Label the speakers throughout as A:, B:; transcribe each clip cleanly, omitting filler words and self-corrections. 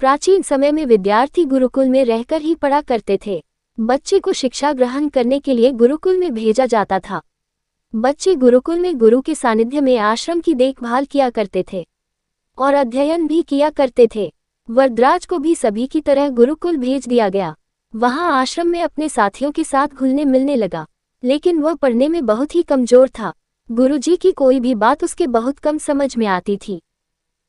A: प्राचीन समय में विद्यार्थी गुरुकुल में रहकर ही पढ़ा करते थे। बच्चे को शिक्षा ग्रहण करने के लिए गुरुकुल में भेजा जाता था। बच्चे गुरुकुल में गुरु के सानिध्य में आश्रम की देखभाल किया करते थे और अध्ययन भी किया करते थे। वरदराज को भी सभी की तरह गुरुकुल भेज दिया गया। वहां आश्रम में अपने साथियों के साथ घुलने मिलने लगा, लेकिन वह पढ़ने में बहुत ही कमजोर था। गुरुजी की कोई भी बात उसके बहुत कम समझ में आती थी।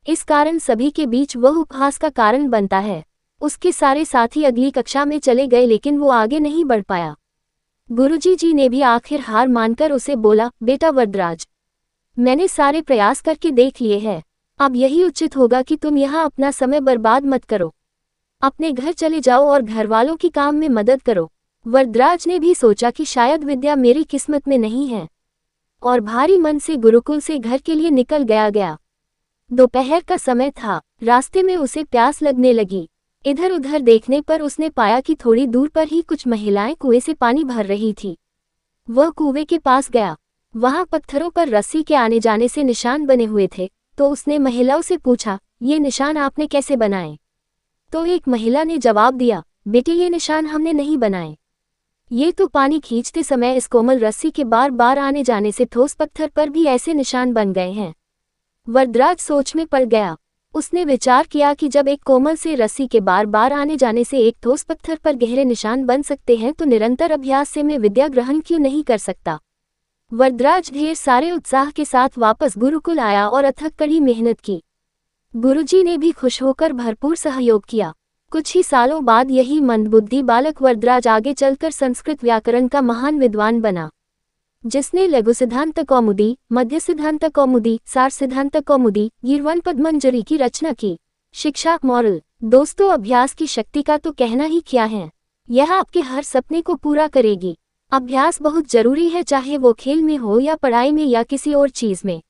A: इस कारण सभी के बीच वह उपहास का कारण बनता है। उसके सारे साथी अगली कक्षा में चले गए, लेकिन वो आगे नहीं बढ़ पाया। गुरुजी जी ने भी आखिर हार मानकर उसे बोला, बेटा वरदराज, मैंने सारे प्रयास करके देख लिए हैं। अब यही उचित होगा कि तुम यहाँ अपना समय बर्बाद मत करो। अपने घर चले जाओ और घर वालों की काम में मदद करो। वरदराज ने भी सोचा कि शायद विद्या मेरी किस्मत में नहीं है, और भारी मन से गुरुकुल से घर के लिए निकल गया। दोपहर का समय था। रास्ते में उसे प्यास लगने लगी। इधर उधर देखने पर उसने पाया कि थोड़ी दूर पर ही कुछ महिलाएं कुएं से पानी भर रही थी। वह कुएं के पास गया। वहां पत्थरों पर रस्सी के आने जाने से निशान बने हुए थे, तो उसने महिलाओं से पूछा, ये निशान आपने कैसे बनाए? तो एक महिला ने जवाब दिया, बेटे ये निशान हमने नहीं बनाए। ये तो पानी खींचते समय इस कोमल रस्सी के बार बार आने जाने से ठोस पत्थर पर भी ऐसे निशान बन गए हैं। वरदराज सोच में पड़ गया। उसने विचार किया कि जब एक कोमल से रस्सी के बार बार आने जाने से एक ठोस पत्थर पर गहरे निशान बन सकते हैं, तो निरंतर अभ्यास से मैं विद्या ग्रहण क्यों नहीं कर सकता। वरदराज ढेर सारे उत्साह के साथ वापस गुरुकुल आया और अथक कड़ी मेहनत की। गुरुजी ने भी खुश होकर भरपूर सहयोग किया। कुछ ही सालों बाद यही मंदबुद्धि बालक वरदराज आगे चलकर संस्कृत व्याकरण का महान विद्वान बना, जिसने लघु सिद्धांत कौमुदी, मध्य सिद्धांत कौमुदी, सार सिद्धांत कौमुदी, गीर्वाण पद्मंजरी की रचना की। शिक्षा मॉरल। दोस्तों, अभ्यास की शक्ति का तो कहना ही क्या है। यह आपके हर सपने को पूरा करेगी। अभ्यास बहुत जरूरी है, चाहे वो खेल में हो या पढ़ाई में या किसी और चीज में।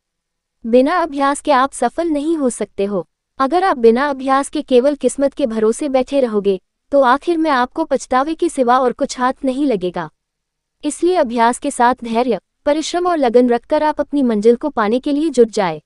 A: बिना अभ्यास के आप सफल नहीं हो सकते हो। अगर आप बिना अभ्यास के केवल किस्मत के भरोसे बैठे रहोगे, तो आखिर में आपको पछतावे के सिवा और कुछ हाथ नहीं लगेगा। इसलिए अभ्यास के साथ धैर्य, परिश्रम और लगन रखकर आप अपनी मंजिल को पाने के लिए जुट जाए।